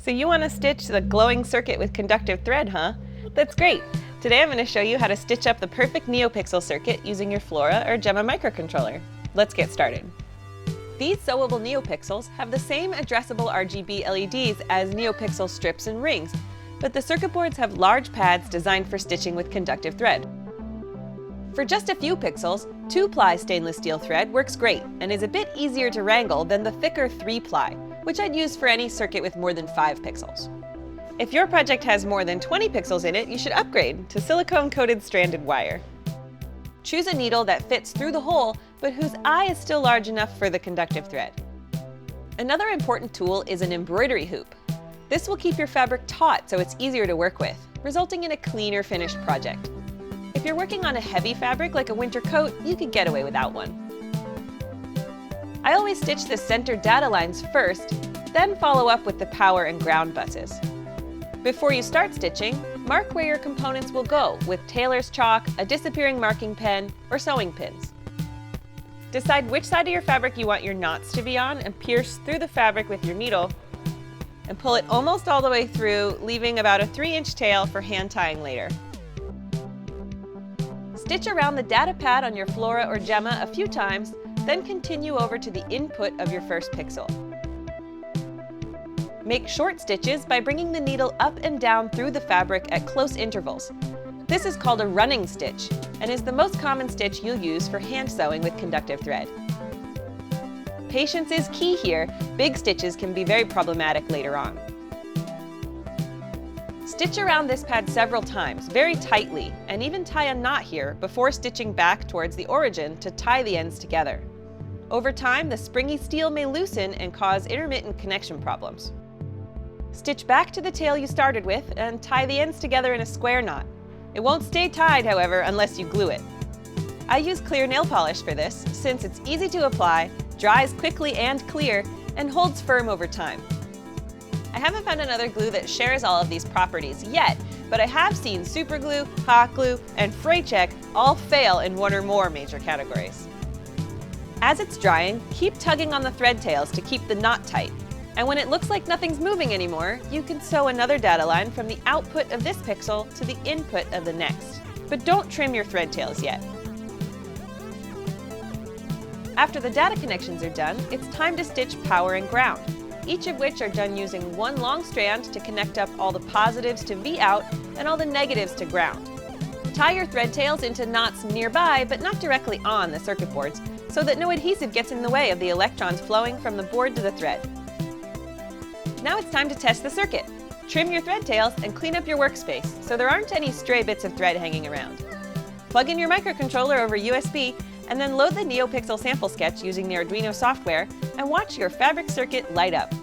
So you want to stitch the glowing circuit with conductive thread, huh? That's great! Today I'm going to show you how to stitch up the perfect NeoPixel circuit using your Flora or Gemma microcontroller. Let's get started. These sewable NeoPixels have the same addressable RGB LEDs as NeoPixel strips and rings, but the circuit boards have large pads designed for stitching with conductive thread. For just a few pixels, 2-ply stainless steel thread works great and is a bit easier to wrangle than the thicker 3-ply, which I'd use for any circuit with more than 5 pixels. If your project has more than 20 pixels in it, you should upgrade to silicone-coated stranded wire. Choose a needle that fits through the hole, but whose eye is still large enough for the conductive thread. Another important tool is an embroidery hoop. This will keep your fabric taut so it's easier to work with, resulting in a cleaner finished project. If you're working on a heavy fabric like a winter coat, you could get away without one. I always stitch the center data lines first, then follow up with the power and ground buses. Before you start stitching, mark where your components will go with tailor's chalk, a disappearing marking pen, or sewing pins. Decide which side of your fabric you want your knots to be on and pierce through the fabric with your needle and pull it almost all the way through, leaving about a 3-inch tail for hand tying later. Stitch around the data pad on your Flora or Gemma a few times, then continue over to the input of your first pixel. Make short stitches by bringing the needle up and down through the fabric at close intervals. This is called a running stitch and is the most common stitch you'll use for hand sewing with conductive thread. Patience is key here. Big stitches can be very problematic later on. Stitch around this pad several times, very tightly, and even tie a knot here before stitching back towards the origin to tie the ends together. Over time, the springy steel may loosen and cause intermittent connection problems. Stitch back to the tail you started with and tie the ends together in a square knot. It won't stay tied, however, unless you glue it. I use clear nail polish for this, since it's easy to apply, dries quickly and clear, and holds firm over time. I haven't found another glue that shares all of these properties yet, but I have seen super glue, hot glue, and fray check all fail in one or more major categories. As it's drying, keep tugging on the thread tails to keep the knot tight. And when it looks like nothing's moving anymore, you can sew another data line from the output of this pixel to the input of the next. But don't trim your thread tails yet. After the data connections are done, it's time to stitch power and ground, each of which are done using one long strand to connect up all the positives to V out and all the negatives to ground. Tie your thread tails into knots nearby, but not directly on the circuit boards, so that no adhesive gets in the way of the electrons flowing from the board to the thread. Now it's time to test the circuit. Trim your thread tails and clean up your workspace so there aren't any stray bits of thread hanging around. Plug in your microcontroller over USB and then load the NeoPixel sample sketch using the Arduino software and watch your fabric circuit light up.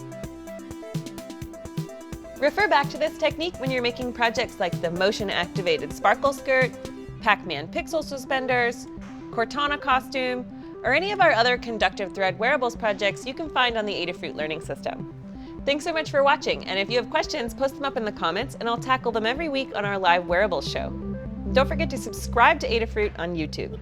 Refer back to this technique when you're making projects like the motion-activated sparkle skirt, Pac-Man pixel suspenders, Cortana costume, or any of our other conductive thread wearables projects you can find on the Adafruit Learning System. Thanks so much for watching, and if you have questions, post them up in the comments and I'll tackle them every week on our live wearables show. Don't forget to subscribe to Adafruit on YouTube.